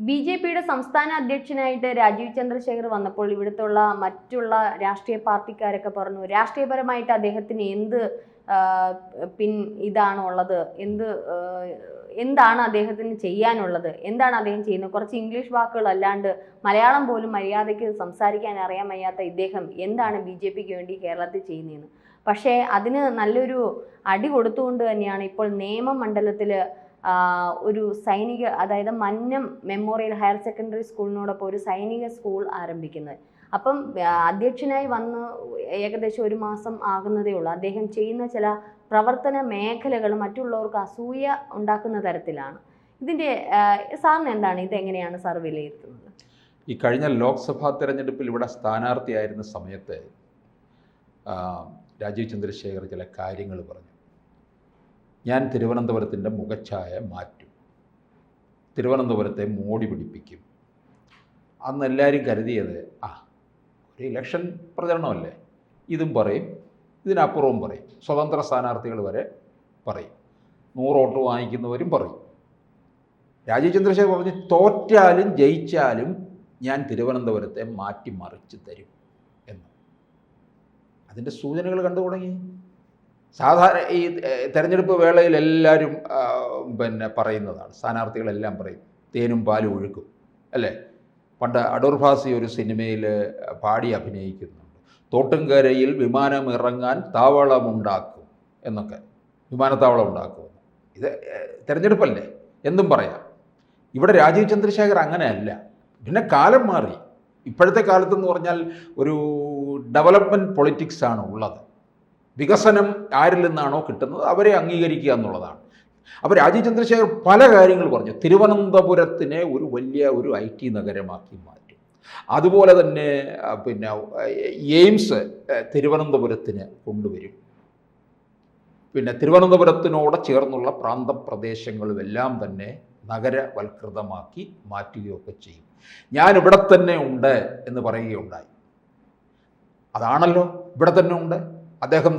ബി.ജെ.പിയുടെ സംസ്ഥാന അധ്യക്ഷനായിട്ട് രാജീവ് ചന്ദ്രശേഖർ വന്നപ്പോൾ ഇവിടുത്തുള്ള മറ്റുള്ള രാഷ്ട്രീയ പാർട്ടിക്കാരൊക്കെ പറഞ്ഞു രാഷ്ട്രീയപരമായിട്ട് അദ്ദേഹത്തിന് ഇതാണുള്ളത്, എന്താണ് അദ്ദേഹത്തിന് ചെയ്യാനുള്ളത്, എന്താണ് അദ്ദേഹം ചെയ്യുന്നത്, കുറച്ച് ഇംഗ്ലീഷ് വാക്കുകൾ അല്ലാണ്ട് മലയാളം പോലും മര്യാദയ്ക്ക് സംസാരിക്കാൻ അറിയാൻ വയ്യാത്ത ഇദ്ദേഹം എന്താണ് ബി.ജെ.പിക്ക് വേണ്ടി കേരളത്തിൽ ചെയ്യുന്നതെന്ന്. പക്ഷേ അതിന് നല്ലൊരു അടി കൊടുത്തുകൊണ്ട് തന്നെയാണ് ഇപ്പോൾ നേമം മണ്ഡലത്തിൽ ഒരു സൈനിക, അതായത് മന്നം മെമ്മോറിയൽ ഹയർ സെക്കൻഡറി സ്കൂളിനോടൊപ്പം ഒരു സൈനിക സ്കൂൾ ആരംഭിക്കുന്നത്. അപ്പം അധ്യക്ഷനായി വന്ന് ഏകദേശം 1 മാസം ആകുന്നതേ ഉള്ളൂ. അദ്ദേഹം ചെയ്യുന്ന ചില പ്രവർത്തന മേഖലകൾ മറ്റുള്ളവർക്ക് അസൂയ ഉണ്ടാക്കുന്ന തരത്തിലാണ്. ഇതിൻ്റെ സാറിന് എന്താണ്, ഇതെങ്ങനെയാണ് സാർ വിലയിരുത്തുന്നത്? ഈ കഴിഞ്ഞ ലോക്സഭാ തെരഞ്ഞെടുപ്പിൽ ഇവിടെ സ്ഥാനാർത്ഥിയായിരുന്ന സമയത്ത് രാജീവ് ചന്ദ്രശേഖർ ചില കാര്യങ്ങൾ പറഞ്ഞു. ഞാൻ തിരുവനന്തപുരത്തിൻ്റെ മുഖച്ഛായ മാറ്റും, തിരുവനന്തപുരത്തെ മോടി പിടിപ്പിക്കും. അന്ന് എല്ലാവരും കരുതിയത് ഒരു ഇലക്ഷൻ പ്രചരണമല്ലേ, ഇതും പറയും, ഇതിനപ്പുറവും പറയും, സ്വതന്ത്ര സ്ഥാനാർത്ഥികൾ വരെ പറയും, 100 വോട്ട് വാങ്ങിക്കുന്നവരും പറയും. രാജീവ് ചന്ദ്രശേഖർ പറഞ്ഞ് തോറ്റാലും ജയിച്ചാലും ഞാൻ തിരുവനന്തപുരത്തെ മാറ്റിമറിച്ച് തരും എന്ന്. അതിൻ്റെ സൂചനകൾ കണ്ടു തുടങ്ങി. സാധാരണ ഈ തെരഞ്ഞെടുപ്പ് വേളയിൽ എല്ലാവരും പറയുന്നതാണ്, സ്ഥാനാർത്ഥികളെല്ലാം പറയും തേനും പാലും ഒഴുക്കും അല്ലേ. പണ്ട് അടൂർ ഭാസി ഒരു സിനിമയിൽ പാടി അഭിനയിക്കുന്നുണ്ട്, തോട്ടുംകരയിൽ വിമാനം ഇറങ്ങാൻ താവളമുണ്ടാക്കും എന്നൊക്കെ, വിമാനത്താവളം ഉണ്ടാക്കുമെന്ന്. ഇത് തെരഞ്ഞെടുപ്പല്ലേ, എന്തും പറയാം. ഇവിടെ രാജീവ് ചന്ദ്രശേഖർ അങ്ങനെയല്ല. പിന്നെ കാലം മാറി. ഇപ്പോഴത്തെ കാലത്തെന്ന് പറഞ്ഞാൽ ഒരു ഡെവലപ്മെൻറ്റ് പൊളിറ്റിക്സ് ആണ് ഉള്ളത്. വികസനം ആരിൽ നിന്നാണോ കിട്ടുന്നത് അവരെ അംഗീകരിക്കുക എന്നുള്ളതാണ്. അപ്പോൾ രാജീവ് ചന്ദ്രശേഖർ പല കാര്യങ്ങൾ പറഞ്ഞു. തിരുവനന്തപുരത്തിനെ ഒരു വലിയ IT നഗരമാക്കി മാറ്റും. അതുപോലെ തന്നെ എയിംസ് തിരുവനന്തപുരത്തിന് കൊണ്ടുവരും. തിരുവനന്തപുരത്തിനോട് ചേർന്നുള്ള പ്രാന്തപ്രദേശങ്ങളുമെല്ലാം തന്നെ നഗരവൽകൃതമാക്കി മാറ്റുകയൊക്കെ ചെയ്യും. ഞാൻ ഇവിടെ തന്നെ ഉണ്ട് എന്ന് പറയുകയുണ്ടായി. അതാണല്ലോ, ഇവിടെ തന്നെ ഉണ്ട്. അദ്ദേഹം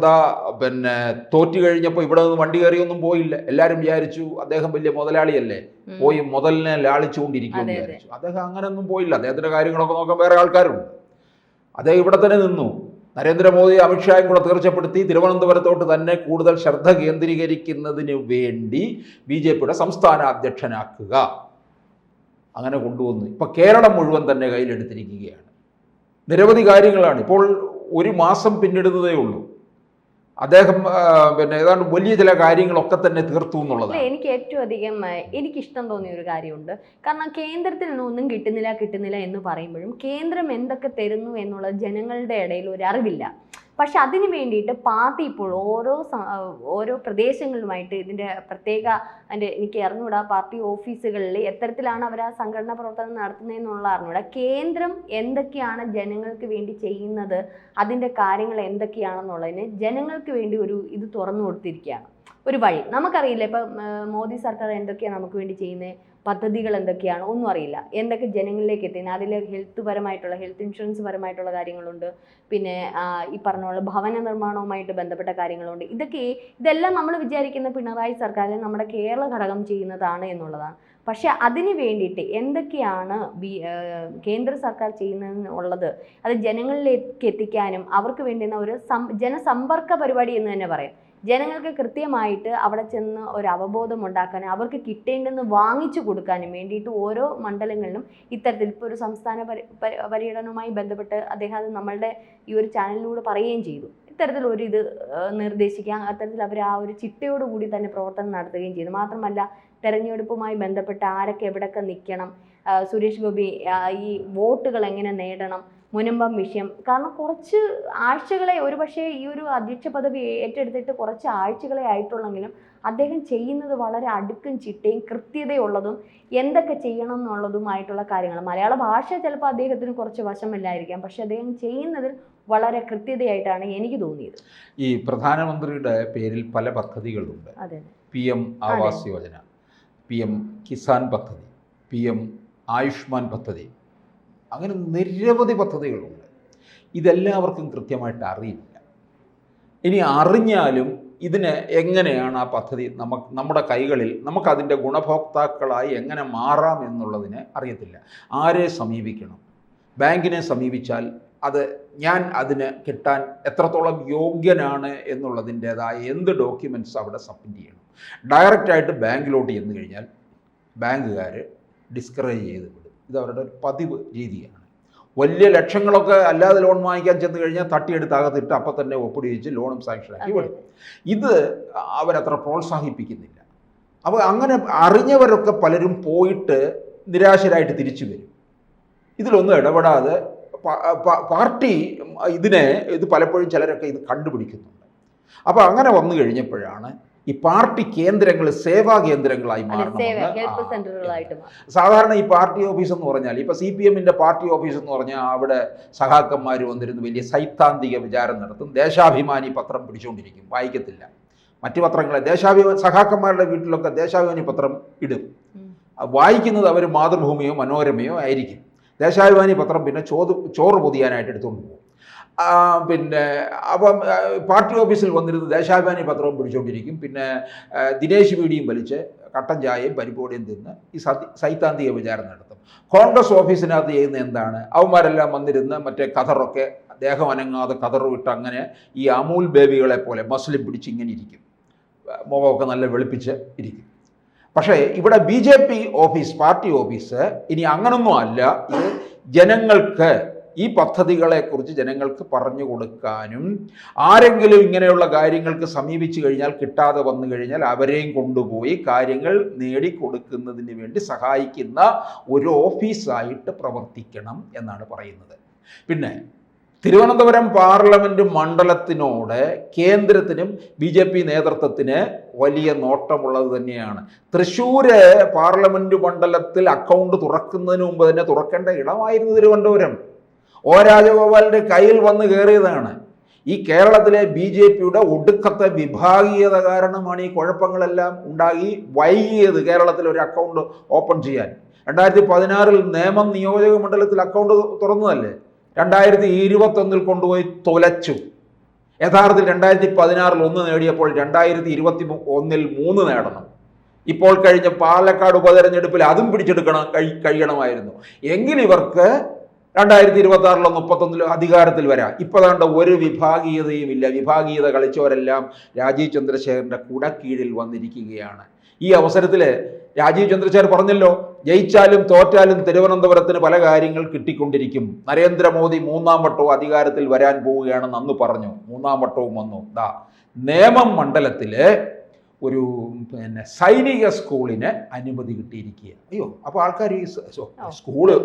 തോറ്റു കഴിഞ്ഞപ്പോൾ ഇവിടെ നിന്ന് വണ്ടി കയറിയൊന്നും പോയില്ല. എല്ലാവരും വിചാരിച്ചു അദ്ദേഹം വലിയ മുതലാളിയല്ലേ, പോയി മുതലിനെ ലാളിച്ചുകൊണ്ടിരിക്കുമെന്ന് വിചാരിച്ചു. അദ്ദേഹം അങ്ങനെയൊന്നും പോയില്ല. അദ്ദേഹത്തിൻ്റെ കാര്യങ്ങളൊക്കെ നോക്കാൻ വേറെ ആൾക്കാരുണ്ട്. അദ്ദേഹം ഇവിടെ തന്നെ നിന്നു. നരേന്ദ്രമോദി അമിത്ഷായും കൂടെ തീർച്ചപ്പെടുത്തി തിരുവനന്തപുരത്തോട്ട് തന്നെ കൂടുതൽ ശ്രദ്ധ കേന്ദ്രീകരിക്കുന്നതിന് വേണ്ടി ബി.ജെ.പിയുടെ സംസ്ഥാന അധ്യക്ഷനാക്കുക, അങ്ങനെ കൊണ്ടുവന്നു. ഇപ്പോൾ കേരളം മുഴുവൻ തന്നെ കയ്യിലെടുത്തിരിക്കുകയാണ്. നിരവധി കാര്യങ്ങളാണ്. ഇപ്പോൾ 1 മാസം പിന്നിടുന്നതേ ഉള്ളൂ. അദ്ദേഹം ഏതാണ്ട് വലിയ ചില കാര്യങ്ങളൊക്കെ തന്നെ തീർത്തു എന്നുള്ളത്. എനിക്ക് ഏറ്റവും അധികം എനിക്കിഷ്ടം തോന്നിയ ഒരു കാര്യമുണ്ട്. കാരണം കേന്ദ്രത്തിൽ നിന്നൊന്നും കിട്ടുന്നില്ല എന്ന് പറയുമ്പോഴും കേന്ദ്രം എന്തൊക്കെ തരുന്നു എന്നുള്ളത് ജനങ്ങളുടെ ഇടയിൽ ഒരു അറിവില്ല. പക്ഷെ അതിന് വേണ്ടിയിട്ട് പാർട്ടി ഇപ്പോൾ ഓരോ പ്രദേശങ്ങളുമായിട്ട് ഇതിൻ്റെ പ്രത്യേക എനിക്ക് അറിഞ്ഞൂടാ, പാർട്ടി ഓഫീസുകളിൽ എത്തരത്തിലാണ് അവർ ആ സംഘടനാ പ്രവർത്തനം നടത്തുന്നതെന്നുള്ള അറിഞ്ഞൂടാ. കേന്ദ്രം എന്തൊക്കെയാണ് ജനങ്ങൾക്ക് വേണ്ടി ചെയ്യുന്നത്, അതിൻ്റെ കാര്യങ്ങൾ എന്തൊക്കെയാണെന്നുള്ളതിന് ജനങ്ങൾക്ക് വേണ്ടി ഇത് തുറന്നു കൊടുത്തിരിക്കുകയാണ്, ഒരു വഴി. നമുക്കറിയില്ല ഇപ്പം മോദി സർക്കാർ എന്തൊക്കെയാണ് നമുക്ക് വേണ്ടി ചെയ്യുന്നത്, പദ്ധതികൾ എന്തൊക്കെയാണ് ഒന്നും അറിയില്ല. എന്തൊക്കെ ജനങ്ങളിലേക്ക് എത്തുന്നത്, അതിൽ ഹെൽത്ത് ഇൻഷുറൻസ് പരമായിട്ടുള്ള കാര്യങ്ങളുണ്ട്. പിന്നെ ഈ പറഞ്ഞ പോലെ ഭവന നിർമ്മാണവുമായിട്ട് ബന്ധപ്പെട്ട കാര്യങ്ങളുണ്ട്. ഇതെല്ലാം നമ്മൾ വിചാരിക്കുന്ന പിണറായി സർക്കാരിൽ നമ്മുടെ കേരള ഘടകം ചെയ്യുന്നതാണ് എന്നുള്ളതാണ്. പക്ഷെ അതിന് വേണ്ടിയിട്ട് എന്തൊക്കെയാണ് കേന്ദ്ര സർക്കാർ ചെയ്യുന്നതെന്നുള്ളത് അത് ജനങ്ങളിലേക്ക് എത്തിക്കാനും അവർക്ക് വേണ്ടുന്ന ഒരു ജനസമ്പർക്ക പരിപാടി എന്ന് തന്നെ പറയാം. ജനങ്ങൾക്ക് കൃത്യമായിട്ട് അവിടെ ചെന്ന് ഒരു അവബോധം ഉണ്ടാക്കാനും അവർക്ക് കിട്ടേണ്ടെന്ന് വാങ്ങിച്ചു കൊടുക്കാനും വേണ്ടിയിട്ട് ഓരോ മണ്ഡലങ്ങളിലും ഇത്തരത്തിൽ ഇപ്പോൾ ഒരു സംസ്ഥാന പര്യടനവുമായി ബന്ധപ്പെട്ട് അദ്ദേഹം അത് നമ്മളുടെ ഈ ഒരു ചാനലിലൂടെ പറയുകയും ചെയ്തു. ഇത്തരത്തിൽ നിർദ്ദേശിക്കുക, അത്തരത്തിൽ അവർ ആ ഒരു ചിട്ടയോടുകൂടി തന്നെ പ്രവർത്തനം നടത്തുകയും ചെയ്തു. മാത്രമല്ല തെരഞ്ഞെടുപ്പുമായി ബന്ധപ്പെട്ട് ആരൊക്കെ എവിടെയൊക്കെ നിൽക്കണം, സുരേഷ് ഗോപി ഈ വോട്ടുകൾ എങ്ങനെ നേടണം, മുനമ്പം വിഷയം. കാരണം കുറച്ച് ആഴ്ചകളെ, ഒരുപക്ഷെ ഈ ഒരു അധ്യക്ഷ പദവി ഏറ്റെടുത്തിട്ട് കുറച്ച് ആഴ്ചകളെ ആയിട്ടുള്ളെങ്കിലും അദ്ദേഹം ചെയ്യുന്നത് വളരെ അടുക്കും ചിട്ടയും കൃത്യതയുള്ളതും എന്തൊക്കെ ചെയ്യണം എന്നുള്ളതുമായിട്ടുള്ള കാര്യങ്ങൾ. മലയാള ഭാഷ ചിലപ്പോൾ അദ്ദേഹത്തിന് കുറച്ച് വശമില്ലായിരിക്കാം, പക്ഷെ അദ്ദേഹം ചെയ്യുന്നതിൽ വളരെ കൃത്യതയായിട്ടാണ് എനിക്ക് തോന്നിയത്. ഈ പ്രധാനമന്ത്രിയുടെ പേരിൽ പല പദ്ധതികളുണ്ട്. അതെ, PM ആവാസ് യോജന, PM കിസാൻ പദ്ധതി, PM ആയുഷ്മാൻ പദ്ധതി, അങ്ങനെ നിരവധി പദ്ധതികളുണ്ട്. ഇതെല്ലാവർക്കും കൃത്യമായിട്ട് അറിയില്ല. ഇനി അറിഞ്ഞാലും ഇതിന് എങ്ങനെയാണ് ആ പദ്ധതി നമ്മുടെ കൈകളിൽ നമുക്കതിൻ്റെ ഗുണഭോക്താക്കളായി എങ്ങനെ മാറാം എന്നുള്ളതിന് അറിയത്തില്ല. ആരെ സമീപിക്കണം? ബാങ്കിനെ സമീപിച്ചാൽ ഞാൻ അതിന് കിട്ടാൻ എത്രത്തോളം യോഗ്യനാണ് എന്നുള്ളതിൻ്റേതായ എന്ത് ഡോക്യുമെൻറ്റ്സ് അവിടെ സബ്മിറ്റ് ചെയ്യണം? ഡയറക്റ്റായിട്ട് ബാങ്കിലോട്ട് ചെന്ന് കഴിഞ്ഞാൽ ബാങ്കുകാർ ഡിസ്കറേജ് ചെയ്ത് വിടും. ഇത് അവരുടെ ഒരു പതിവ് രീതിയാണ്. വലിയ ലക്ഷങ്ങളൊക്കെ അല്ലാതെ ലോൺ വാങ്ങിക്കാൻ ചെന്ന് കഴിഞ്ഞാൽ തട്ടിയെടുത്ത് അകത്തിട്ട് അപ്പം തന്നെ ഒപ്പിടിച്ച് ലോണും സാങ്ഷനാക്കി വിടും. ഇത് അവരത്ര പ്രോത്സാഹിപ്പിക്കുന്നില്ല. അപ്പോൾ അങ്ങനെ അറിഞ്ഞവരൊക്കെ പലരും പോയിട്ട് നിരാശരായിട്ട് തിരിച്ചു വരും. ഇതിലൊന്നും ഇടപെടാതെ പാർട്ടി ഇത് പലപ്പോഴും ചിലരൊക്കെ ഇത് കണ്ടുപിടിക്കുന്നുണ്ട്. അപ്പോൾ അങ്ങനെ വന്നു കഴിഞ്ഞപ്പോഴാണ് ഈ പാർട്ടി കേന്ദ്രങ്ങൾ സേവാ കേന്ദ്രങ്ങളായി മാറണം. സാധാരണ ഈ പാർട്ടി ഓഫീസ് എന്ന് പറഞ്ഞാൽ ഇപ്പോൾ CPM-ൻ്റെ പാർട്ടി ഓഫീസ് എന്ന് പറഞ്ഞാൽ അവിടെ സഖാക്കന്മാർ വന്നിരുന്ന് വലിയ സൈദ്ധാന്തിക വിചാരം നടത്തും. ദേശാഭിമാനി പത്രം പിടിച്ചുകൊണ്ടിരിക്കും, വായിക്കത്തില്ല. മറ്റു പത്രങ്ങളെ സഖാക്കന്മാരുടെ വീട്ടിലൊക്കെ ദേശാഭിമാനി പത്രം ഇടും. വായിക്കുന്നത് അവർ മാതൃഭൂമിയോ മനോരമയോ ആയിരിക്കും. ദേശാഭിമാനി പത്രം പിന്നെ ചോറ് പൊതിയാനായിട്ട് എടുത്തുകൊണ്ട് പോകും. പിന്നെ അപ്പം പാർട്ടി ഓഫീസിൽ വന്നിരുന്ന് ദേശാഭിമാനി പത്രവും പിടിച്ചുകൊണ്ടിരിക്കും. പിന്നെ ദിനേശ് വീടിയും വലിച്ച് കട്ടൻ ചായയും പരിപ്പോടിയും തിന്ന് ഈ സൈദ്ധാന്തിക വിചാരം നടത്തും. കോൺഗ്രസ് ഓഫീസിനകത്ത് ചെയ്യുന്ന എന്താണ്? അവന്മാരെല്ലാം വന്നിരുന്ന് മറ്റേ കതറൊക്കെ ദേഹം അനങ്ങാതെ കതറ് വിട്ട് അങ്ങനെ ഈ അമൂൽ ബേബികളെ പോലെ മസ്ലിം പിടിച്ച് ഇങ്ങനെ ഇരിക്കും, മുഖമൊക്കെ നല്ല വെളുപ്പിച്ച് ഇരിക്കും. പക്ഷേ ഇവിടെ BJP ഓഫീസ്, പാർട്ടി ഓഫീസ് ഇനി അങ്ങനൊന്നും അല്ല. ഇത് ജനങ്ങൾക്ക് ഈ പദ്ധതികളെക്കുറിച്ച് ജനങ്ങൾക്ക് പറഞ്ഞു കൊടുക്കാനും ആരെങ്കിലും ഇങ്ങനെയുള്ള കാര്യങ്ങൾക്ക് സമീപിച്ചു കഴിഞ്ഞാൽ കിട്ടാതെ വന്നു കഴിഞ്ഞാൽ അവരെയും കൊണ്ടുപോയി കാര്യങ്ങൾ നേടിക്കൊടുക്കുന്നതിന് വേണ്ടി സഹായിക്കുന്ന ഒരു ഓഫീസായിട്ട് പ്രവർത്തിക്കണം എന്നാണ് പറയുന്നത്. പിന്നെ തിരുവനന്തപുരം പാർലമെൻറ്റ് മണ്ഡലത്തിനോട് കേന്ദ്രത്തിനും BJP നേതൃത്വത്തിന് വലിയ നോട്ടമുള്ളത് തന്നെയാണ്. തൃശ്ശൂർ പാർലമെൻറ്റ് മണ്ഡലത്തിൽ അക്കൗണ്ട് തുറക്കുന്നതിന് മുമ്പ് തന്നെ തുറക്കേണ്ട ഇടമായിരുന്നു തിരുവനന്തപുരം. O രാജഗോപാലിൻ്റെ കയ്യിൽ വന്ന് കയറിയതാണ്. ഈ കേരളത്തിലെ BJP-യുടെ ഒടുക്കത്തെ വിഭാഗീയത കാരണമാണ് ഈ കുഴപ്പങ്ങളെല്ലാം ഉണ്ടായി വൈകിയത് കേരളത്തിൽ ഒരു അക്കൗണ്ട് ഓപ്പൺ ചെയ്യാൻ. 2016 നേമം നിയോജക മണ്ഡലത്തിൽ അക്കൗണ്ട് തുറന്നതല്ലേ, 2021 കൊണ്ടുപോയി തൊലച്ചു. യഥാർത്ഥത്തിൽ 2016 1 നേടിയപ്പോൾ 2021 3 നേടണം. ഇപ്പോൾ കഴിഞ്ഞ പാലക്കാട് ഉപതെരഞ്ഞെടുപ്പിൽ അതും കഴിയണമായിരുന്നു. എങ്കിൽ ഇവർക്ക് 2026 31 അധികാരത്തിൽ വരാം. ഇപ്പോഴാണ്ട് ഒരു വിഭാഗീയതയും ഇല്ല. വിഭാഗീയത കളിച്ചവരെല്ലാം രാജീവ് ചന്ദ്രശേഖരൻ്റെ കുടക്കീഴിൽ വന്നിരിക്കുകയാണ്. ഈ അവസരത്തിൽ രാജീവ് ചന്ദ്രശേഖർ പറഞ്ഞല്ലോ, ജയിച്ചാലും തോറ്റാലും തിരുവനന്തപുരത്തിന് പല കാര്യങ്ങൾ കിട്ടിക്കൊണ്ടിരിക്കും. നരേന്ദ്രമോദി 3ാം വട്ടവും അധികാരത്തിൽ വരാൻ പോവുകയാണെന്ന് അന്ന് പറഞ്ഞു. 3ാം വട്ടവും വന്നു. നേമം മണ്ഡലത്തിൽ ഒരു സൈനിക സ്കൂളിന് അനുമതി കിട്ടിയിരിക്കുക. അയ്യോ, അപ്പോൾ ആൾക്കാർ ഈ സ്കൂള്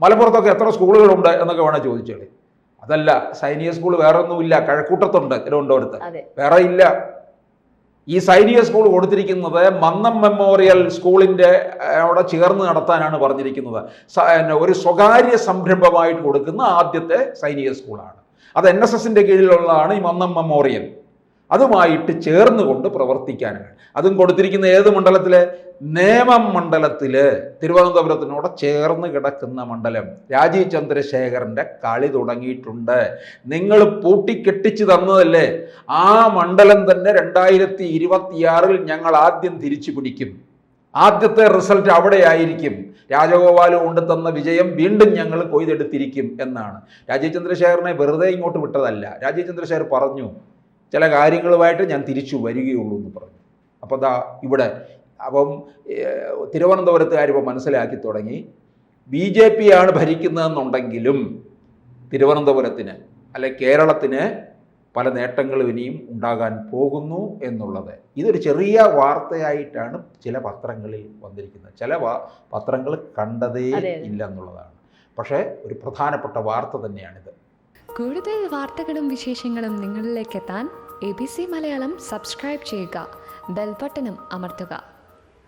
മലപ്പുറത്തൊക്കെ എത്ര സ്കൂളുകളുണ്ട് എന്നൊക്കെ വേണേൽ ചോദിച്ചോളി. അതല്ല, സൈനിക സ്കൂൾ വേറെ ഒന്നുമില്ല, കഴക്കൂട്ടത്തുണ്ട് തിരുവനന്തപുരത്ത്, വേറെ ഇല്ല. ഈ സൈനിക സ്കൂൾ കൊടുത്തിരിക്കുന്നത് മന്നം മെമ്മോറിയൽ സ്കൂളിൻ്റെ അവിടെ ചേർന്ന് നടത്താനാണ് പറഞ്ഞിരിക്കുന്നത്. ഒരു സ്വകാര്യ സംരംഭമായിട്ട് കൊടുക്കുന്ന ആദ്യത്തെ സൈനിക സ്കൂളാണ്. അത് NSSൻ്റെ കീഴിലുള്ളതാണ് ഈ മന്നം മെമ്മോറിയൽ. അതുമായിട്ട് ചേർന്നുകൊണ്ട് പ്രവർത്തിക്കാനാണ്. അതും കൊടുത്തിരിക്കുന്ന ഏത് മണ്ഡലത്തിൽ? നേമം മണ്ഡലത്തിൽ, തിരുവനന്തപുരത്തിനോട് ചേർന്ന് കിടക്കുന്ന മണ്ഡലം. രാജീവ് ചന്ദ്രശേഖരൻ്റെ കളി തുടങ്ങിയിട്ടുണ്ട്. നിങ്ങൾ പൂട്ടിക്കെട്ടിച്ച് തന്നതല്ലേ, ആ മണ്ഡലം തന്നെ 2026 ഞങ്ങൾ ആദ്യം തിരിച്ചു പിടിക്കും. ആദ്യത്തെ റിസൾട്ട് അവിടെ ആയിരിക്കും. രാജഗോപാൽ കൊണ്ട് തന്ന വിജയം വീണ്ടും ഞങ്ങൾ കൊയ്തെടുത്തിരിക്കും എന്നാണ്. രാജീവ് ചന്ദ്രശേഖരനെ വെറുതെ ഇങ്ങോട്ട് വിട്ടതല്ല. രാജീവ് ചന്ദ്രശേഖർ പറഞ്ഞു, ചില കാര്യങ്ങളുമായിട്ട് ഞാൻ തിരിച്ചു വരികയുള്ളൂ എന്ന് പറഞ്ഞു. അപ്പോൾ ഇവിടെ അപ്പം തിരുവനന്തപുരത്തുകാർ ഇപ്പോൾ മനസ്സിലാക്കി തുടങ്ങി, BJP ആണ് ഭരിക്കുന്നതെന്നുണ്ടെങ്കിലും തിരുവനന്തപുരത്തിന് അല്ലെ കേരളത്തിന് പല നേട്ടങ്ങളും ഇനിയും ഉണ്ടാകാൻ പോകുന്നു എന്നുള്ളത്. ഇതൊരു ചെറിയ വാർത്തയായിട്ടാണ് ചില പത്രങ്ങളിൽ വന്നിരിക്കുന്നത്. ചില പത്രങ്ങൾ കണ്ടതേ ഇല്ല എന്നുള്ളതാണ്. പക്ഷേ ഒരു പ്രധാനപ്പെട്ട വാർത്ത തന്നെയാണിത്. കൂടുതൽ വാർത്തകളും വിശേഷങ്ങളും നിങ്ങളിലേക്ക് എത്താൻ ABC മലയാളം സബ്സ്ക്രൈബ് ചെയ്യുക, ബെൽ ബട്ടണും അമർത്തുക.